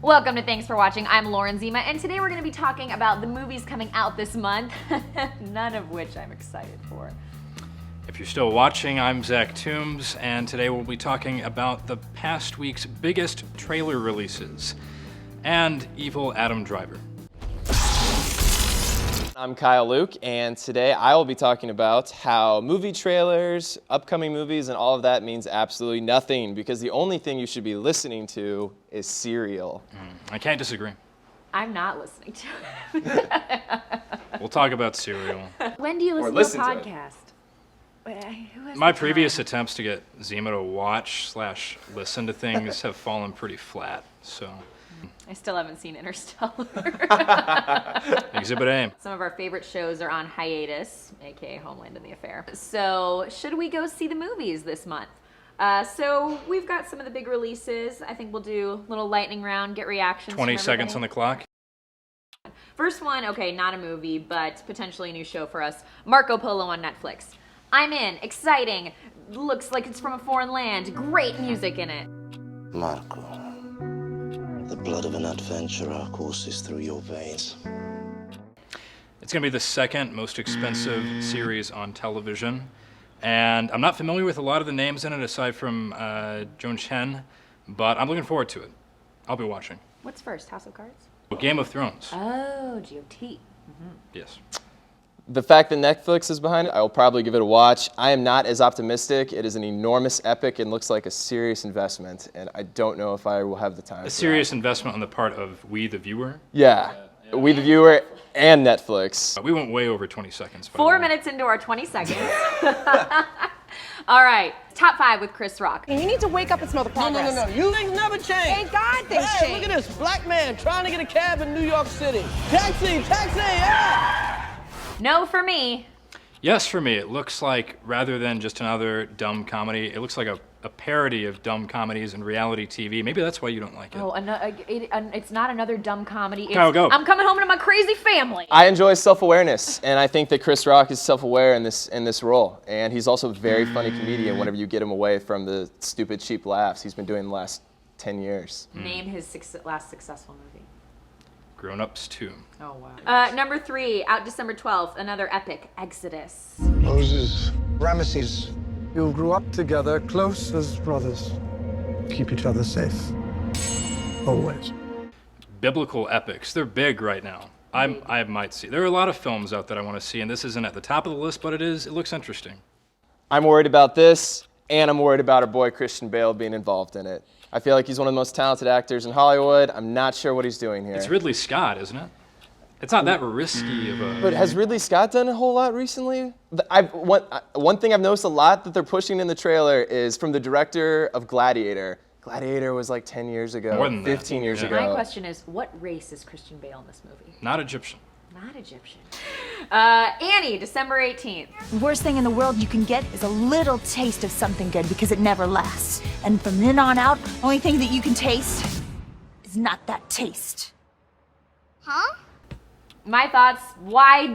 Welcome to Thanks for Watching. I'm Lauren Zima, and today we're going to be talking about the movies coming out this month, none of which I'm excited for. If you're still watching, I'm Zach Toombs, and today we'll be talking about the past week's biggest trailer releases and evil Adam Driver. I'm Kyle Luke, and today I will be talking about how movie trailers, upcoming movies, and all of that means absolutely nothing, because the only thing you should be listening to is Serial. I can't disagree. I'm not listening to it. We'll talk about Serial. When do you listen to a podcast? My previous attempts to get Zima to watch/listen to things have fallen pretty flat, so. I still haven't seen Interstellar. Exhibit A. Some of our favorite shows are on hiatus, aka Homeland and the Affair. So should we go see the movies this month? So we've got some of the big releases. I think we'll do a little lightning round, get reactions 20 seconds on the clock. First one, okay, not a movie, but potentially a new show for us. Marco Polo on Netflix. I'm in, exciting, looks like it's from a foreign land, great music in it. Marco, the blood of an adventurer courses through your veins. It's going to be the second most expensive series on television, and I'm not familiar with a lot of the names in it aside from Joan Chen, but I'm looking forward to it. I'll be watching. What's first, House of Cards? Game of Thrones. Oh, GOT. Yes. The fact that Netflix is behind it, I will probably give it a watch. I am not as optimistic. It is an enormous epic and looks like a serious investment, and I don't know if I will have the time. A serious investment on the part of we, the viewer. Yeah, we the viewer and Netflix. We went way over 20 seconds. 4 minutes into our 20 seconds. All right, top 5 with Chris Rock. You need to wake up and smell the progress. No. You things never change. Thank God things Hey, change. look at this black man trying to get a cab in New York City. Taxi, yeah! No for me. Yes, for me, it looks like, rather than just another dumb comedy, it looks like a parody of dumb comedies and reality TV. Maybe that's why you don't like it. Oh, it's not another dumb comedy. It's, Kyle, go. I'm coming home to my crazy family. I enjoy self-awareness, and I think that Chris Rock is self-aware in this role, and he's also a very funny comedian whenever you get him away from the stupid, cheap laughs he's been doing the last 10 years. Name his last successful movie. Grown Ups 2. Oh, wow. Number 3, out December 12th, another epic, Exodus. Moses, Ramesses, you grew up together, close as brothers. Keep each other safe. Always. Biblical epics. They're big right now. I might see. There are a lot of films out that I want to see, and this isn't at the top of the list, but it is. It looks interesting. I'm worried about this, and I'm worried about our boy Christian Bale being involved in it. I feel like he's one of the most talented actors in Hollywood. I'm not sure what he's doing here. It's Ridley Scott, isn't it? It's not that risky of a... But has Ridley Scott done a whole lot recently? One thing I've noticed a lot that they're pushing in the trailer is from the director of Gladiator. Gladiator was like 10 years ago, More than that. 15 years Yeah. ago. My question is, what race is Christian Bale in this movie? Not Egyptian. Not Egyptian. Annie, December 18th. The worst thing in the world you can get is a little taste of something good because it never lasts. And from then on out, only thing that you can taste is not that taste. Huh? My thoughts, why?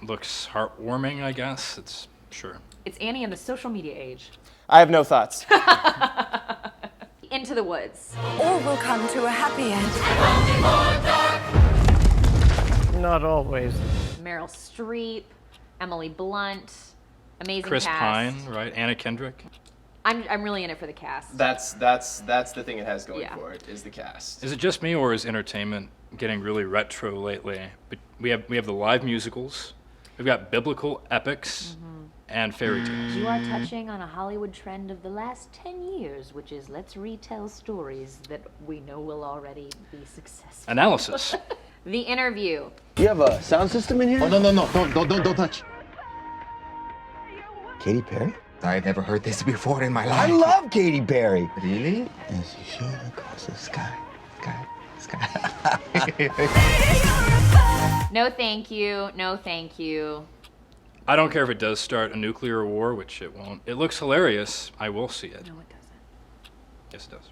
Looks heartwarming, I guess. It's sure. It's Annie in the social media age. I have no thoughts. Into the Woods. All will come to a happy end. Not always. Meryl Streep, Emily Blunt, amazing Chris cast. Pine, right? Anna Kendrick. I'm really in it for the cast. That's the thing it has going for it, is the cast. Is it just me, or is entertainment getting really retro lately? But we have the live musicals, we've got biblical epics, and fairy tales. You are touching on a Hollywood trend of the last 10 years, which is let's retell stories that we know will already be successful. Analysis. The Interview. You have a sound system in here? Oh, no, don't touch. Katy Perry? I've never heard this before in my life. I love Katy Perry. Really? As you shoot across the sky. No thank you, no thank you. I don't care if it does start a nuclear war, which it won't. It looks hilarious. I will see it. No, it doesn't. Yes, it does.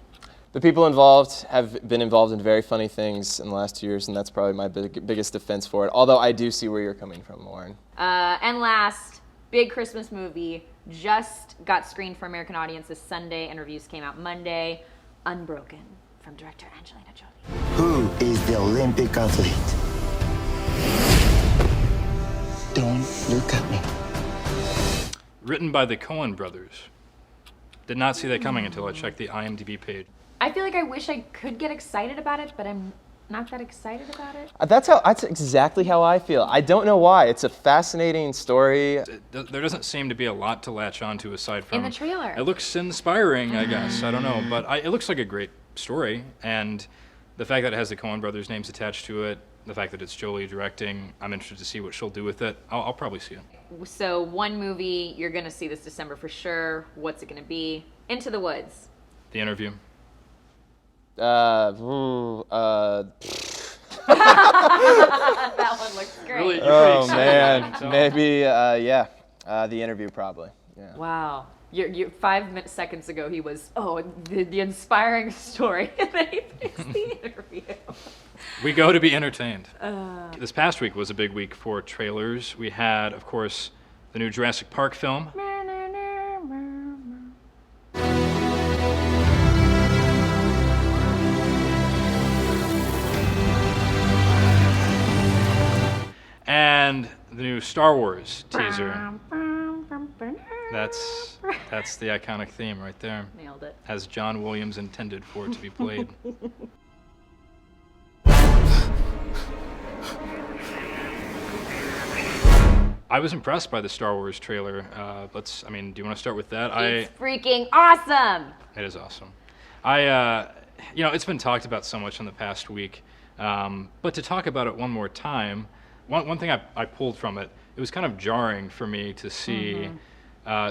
The people involved have been involved in very funny things in the last 2 years, and that's probably my biggest defense for it. Although I do see where you're coming from, Lauren. And last, big Christmas movie, just got screened for American audience this Sunday, and reviews came out Monday. Unbroken from director Angelina Jolie. Who is the Olympic athlete? Don't look at me. Written by the Coen brothers. Did not see that coming until I checked the IMDb page. I feel like I wish I could get excited about it, but I'm not that excited about it. That's exactly how I feel. I don't know why. It's a fascinating story. There doesn't seem to be a lot to latch onto aside from... In the trailer. It looks inspiring, I guess. I don't know. But it looks like a great story. And the fact that it has the Coen brothers' names attached to it, the fact that it's Jolie directing, I'm interested to see what she'll do with it. I'll probably see it. So one movie you're going to see this December for sure. What's it going to be? Into the Woods. The Interview. That one looks great. Really, you're pretty Oh excited, man, I can tell. maybe The Interview probably. Yeah. Wow. You're 5 seconds ago he was, the inspiring story. And then he picks The Interview. We go to be entertained. This past week was a big week for trailers. We had, of course, the new Jurassic Park film. And the new Star Wars teaser. That's the iconic theme right there. Nailed it. As John Williams intended for it to be played. I was impressed by the Star Wars trailer. Do you want to start with that? It's freaking awesome. It is awesome. It's been talked about so much in the past week, but to talk about it one more time, one thing I pulled from it, it was kind of jarring for me to see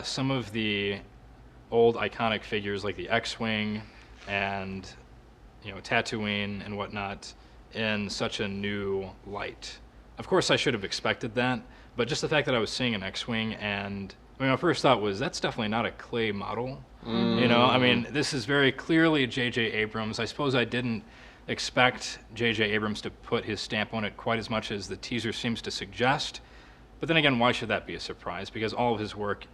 some of the old iconic figures like the X-Wing and Tatooine and whatnot in such a new light. Of course, I should have expected that, but just the fact that I was seeing an X-Wing and my first thought was that's definitely not a clay model. This is very clearly J.J. Abrams. I suppose I didn't expect J.J. Abrams to put his stamp on it quite as much as the teaser seems to suggest. But then again, why should that be a surprise? Because all of his work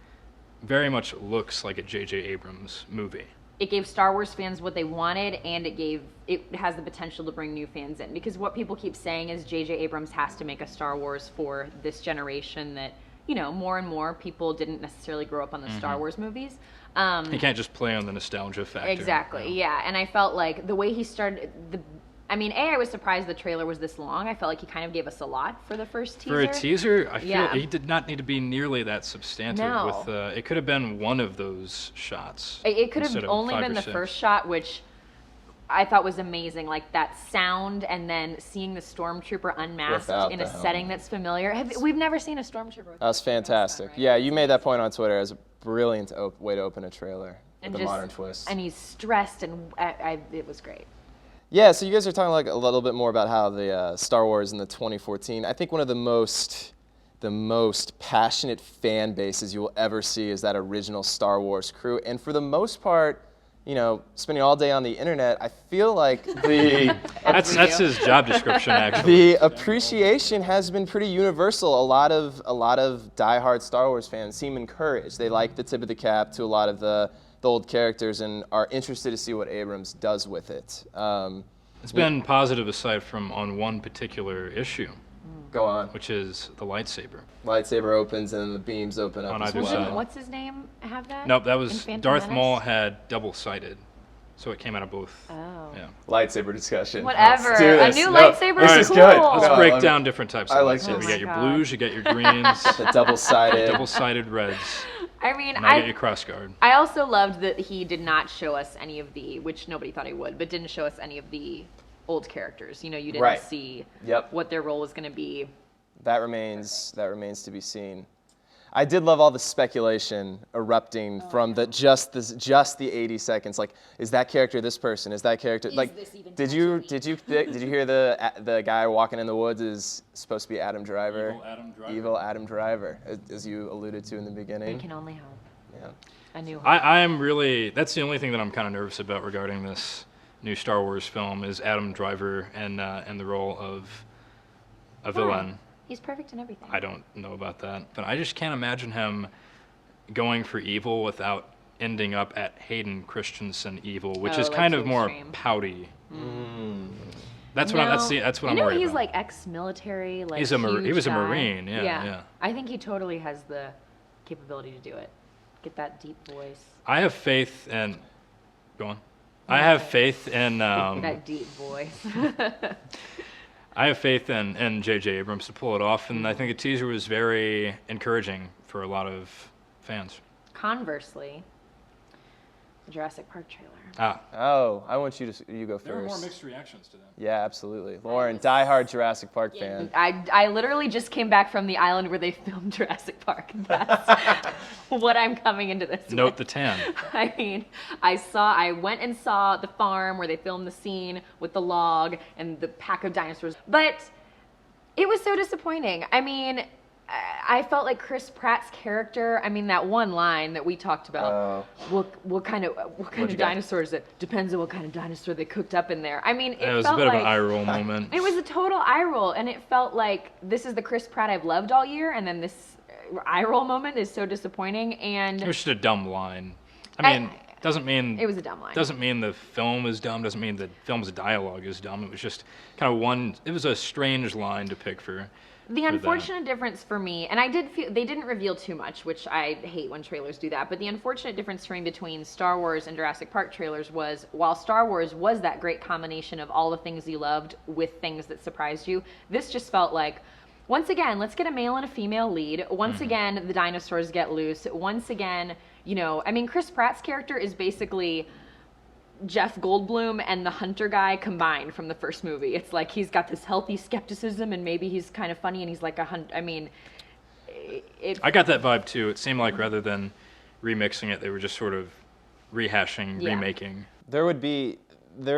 very much looks like a J.J. Abrams movie. It gave Star Wars fans what they wanted, and it has the potential to bring new fans in. Because what people keep saying is J.J. Abrams has to make a Star Wars for this generation that, more and more people didn't necessarily grow up on the Star Wars movies. He can't just play on the nostalgia factor. Exactly, yeah. And I felt like the way he started, I was surprised the trailer was this long. I felt like he kind of gave us a lot for the first teaser. For a teaser, I feel he did not need to be nearly that substantive. No. It could have been one of those shots. It could have only been the first shot, which I thought was amazing. Like that sound and then seeing the stormtrooper unmasked in a setting that's familiar. We've never seen a stormtrooper. That was fantastic. Right? Yeah, you made that point on Twitter as a brilliant way to open a trailer with a modern twist. And he's stressed, and it was great. Yeah, so you guys are talking like a little bit more about how the Star Wars in the 2014. I think one of the most passionate fan bases you will ever see is that original Star Wars crew, and for the most part, spending all day on the internet, I feel like that's his job description actually. The appreciation has been pretty universal. A lot of diehard Star Wars fans seem encouraged. They like the tip of the cap to a lot of the old characters and are interested to see what Abrams does with it. It's been positive aside from on one particular issue. Go on. Which is the lightsaber. Lightsaber opens and the beams open up on as either well. side. What's his name have that? Nope, that was Darth Maul had double-sided. So it came out of both. Oh. Yeah. Lightsaber discussion. Whatever. A new lightsaber is cool. Let's break down different types of lightsabers. You got your blues, you got your greens. The double-sided. Double-sided reds. I get your crossguard. I also loved that he did not show us any of which nobody thought he would, but didn't show us any of the old characters. You didn't see what their role was going to be. That remains to be seen. I did love all the speculation erupting from just the 80 seconds. Like, is that character this person? Is that character did you hear the guy walking in the woods is supposed to be Adam Driver? Evil Adam Driver, as you alluded to in the beginning. We can only hope. Yeah. A new hope. I am really. That's the only thing that I'm kind of nervous about regarding this new Star Wars film is Adam Driver and the role of a villain. He's perfect in everything. I don't know about that, but I just can't imagine him going for evil without ending up at Hayden Christensen evil, which is like kind too of more extreme. pouty. That's No. what that's what I'm I know worried he's about. like ex-military, like He was a guy. Marine, yeah. I think he totally has the capability to do it. Get that deep voice. I have faith in. Go on. I have faith in. That deep voice. I have faith in J.J. Abrams to pull it off, and I think the teaser was very encouraging for a lot of fans. Conversely, the Jurassic Park trailer. Oh, I want you go first. There were more mixed reactions to them. Yeah, absolutely. Lauren, diehard Jurassic Park fan. I literally just came back from the island where they filmed Jurassic Park. That's what I'm coming into this Note with. the tan. I mean, I went and saw the farm where they filmed the scene with the log and the pack of dinosaurs, but it was so disappointing. I mean, I felt like Chris Pratt's character. I mean, that one line that we talked about. What kind of dinosaurs? It depends on what kind of dinosaur they cooked up in there. I mean, It was a felt bit like of an eye roll moment. it was a total eye roll, and it felt like this is the Chris Pratt I've loved all year, and then this eye roll moment is so disappointing. And It was just a dumb line. I mean, doesn't mean it was a dumb line. Doesn't mean the film is dumb. Doesn't mean the film's dialogue is dumb. It was just kind of one. It was a strange line to pick for. The unfortunate difference for me, and I did feel they didn't reveal too much, which I hate when trailers do that, but the unfortunate difference for me between Star Wars and Jurassic Park trailers was, while Star Wars was that great combination of all the things you loved with things that surprised you, this just felt like, once again, let's get a male and a female lead. Once again, the dinosaurs get loose. Once again, I mean, Chris Pratt's character is basically Jeff Goldblum and the hunter guy combined from the first movie. It's like he's got this healthy skepticism, and maybe he's kind of funny, and he's like a hunt. I mean, I got that vibe too. It seemed like rather than remixing it, they were just sort of rehashing, remaking. There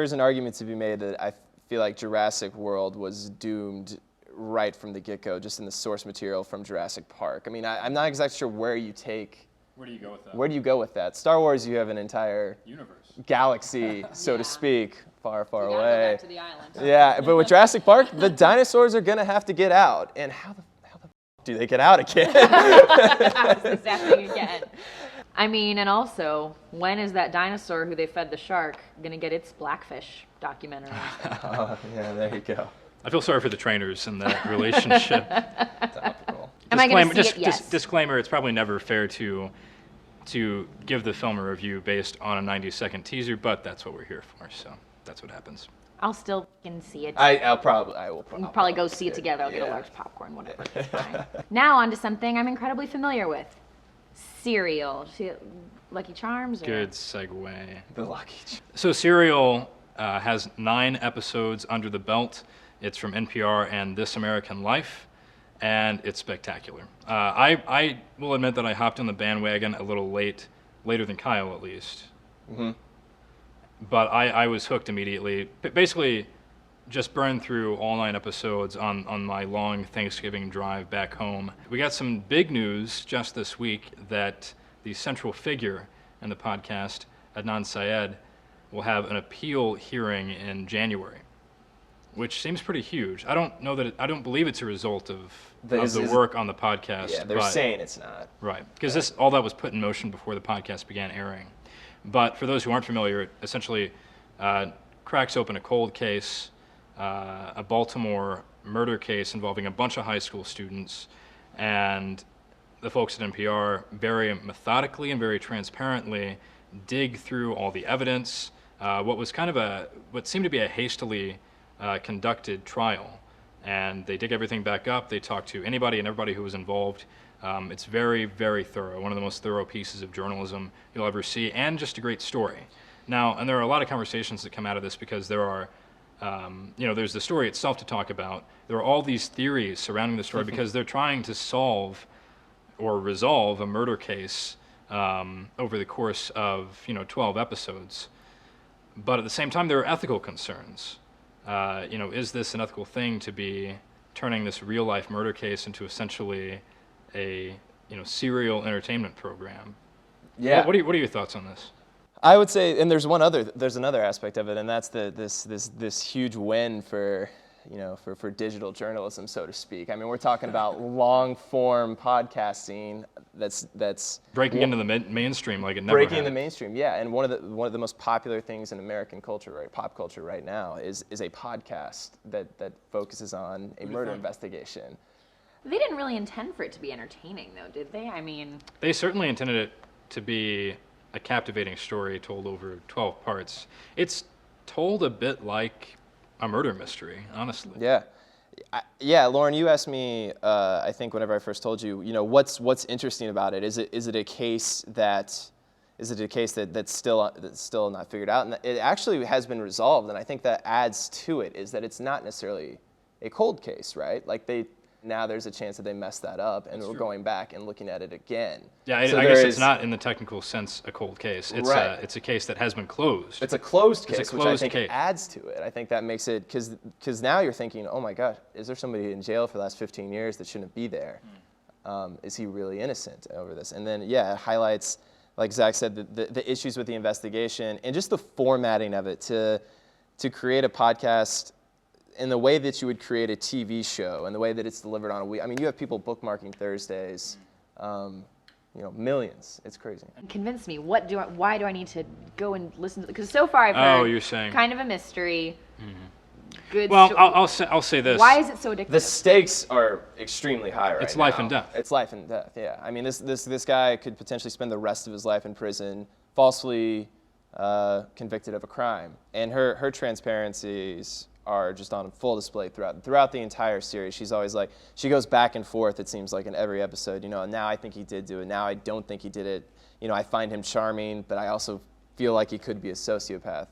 is an argument to be made that I feel like Jurassic World was doomed right from the get-go, just in the source material from Jurassic Park. I mean, I'm not exactly sure where you take. Where do you go with that? Where do you go with that? Star Wars, you have an entire Universe. Galaxy, so to speak, far, far you gotta away. go back to the island. Yeah, but with Jurassic Park, the dinosaurs are gonna have to get out, and how the do they get out again? How's this happening again? I mean, and also, when is that dinosaur who they fed the shark gonna get its Blackfish documentary? Oh, yeah, there you go. I feel sorry for the trainers in that relationship. Topical. Am I gonna see it? Yes. Disclaimer: it's probably never fair to give the film a review based on a 90-second teaser, but that's what we're here for, so that's what happens. I'll still fucking see it. I will probably. We'll probably go see it together. I'll get a large popcorn, whatever. It's fine. Now on to something I'm incredibly familiar with. Cereal. See, Lucky Charms? Or? Good segue. The Lucky. So Serial has 9 episodes under the belt. It's from NPR and This American Life, and it's spectacular. I will admit that I hopped on the bandwagon a little later than Kyle at least. Mm-hmm. But I was hooked immediately. Basically, just burned through all 9 episodes on my long Thanksgiving drive back home. We got some big news just this week that the central figure in the podcast, Adnan Syed, will have an appeal hearing in January, which seems pretty huge. I don't believe it's a result of the work on the podcast. Yeah, they're saying it's not. Right, because all that was put in motion before the podcast began airing. But for those who aren't familiar, it essentially cracks open a cold case, a Baltimore murder case involving a bunch of high school students, and the folks at NPR very methodically and very transparently dig through all the evidence. What seemed to be a hastily conducted trial, and they dig everything back up. They talk to anybody and everybody who was involved. It's very, very thorough, one of the most thorough pieces of journalism you'll ever see, and just a great story. Now, and there are a lot of conversations that come out of this because there are, there's the story itself to talk about. There are all these theories surrounding the story because they're trying to solve or resolve a murder case over the course of 12 episodes. But at the same time, there are ethical concerns. Is this an ethical thing to be turning this real-life murder case into essentially a serial entertainment program? Yeah. What are your thoughts on this? I would say, and there's another aspect of it, and that's this huge win for for digital journalism, so to speak. I mean, we're talking about long-form podcasting that's breaking into the mainstream like it never breaking had. the mainstream. Yeah, and one of the most popular things in American culture, right, pop culture right now, is a podcast that focuses on a murder investigation. They didn't really intend for it to be entertaining, though, did they? I mean, They certainly intended it to be a captivating story told over 12 parts. It's told a bit like a murder mystery, honestly. Yeah. Yeah, Lauren, you asked me, I think whenever I first told you, what's interesting about it? Is it a case that's still not figured out? And it actually has been resolved, and I think that adds to it is that it's not necessarily a cold case, right? Like now there's a chance that they messed that up, and we're going back and looking at it again. Yeah, So I guess it's not in the technical sense a cold case. It's Right. it's a case that has been closed. It's a closed It's a case, which I closed think case. adds to it. I think that makes it, because now you're thinking, oh my God, is there somebody in jail for the last 15 years that shouldn't be there? Is he really innocent over this? And then, yeah, it highlights, like Zach said, the issues with the investigation and just the formatting of it to create a podcast in the way that you would create a TV show and the way that it's delivered on a week. I mean, you have people bookmarking Thursdays, millions. It's crazy. convince me. Why do I need to go and listen to? Because so far I've Oh, heard you're saying. kind of a mystery. Good. Well, sto- I'll say this. Why is it so addictive? The stakes are extremely high right now. It's life and death. It's life and death, yeah. I mean, this guy could potentially spend the rest of his life in prison, falsely convicted of a crime. And her transparencies are just on full display throughout the entire series. She's always like, she goes back and forth, it seems like, in every episode. Now I think he did do it. Now I don't think he did it. I find him charming, but I also feel like he could be a sociopath.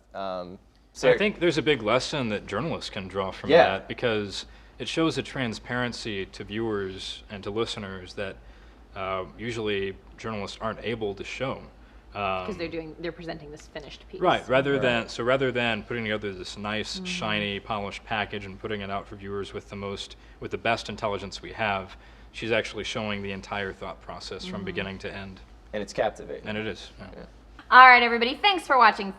So I think there's a big lesson that journalists can draw from Yeah. that, because it shows a transparency to viewers and to listeners that usually journalists aren't able to show. Because they're presenting this finished piece. Right. Rather than putting together this nice, shiny, polished package and putting it out for viewers with the best intelligence we have, she's actually showing the entire thought process from beginning to end. And it's captivating. And it is. Yeah. All right, everybody. Thanks for watching.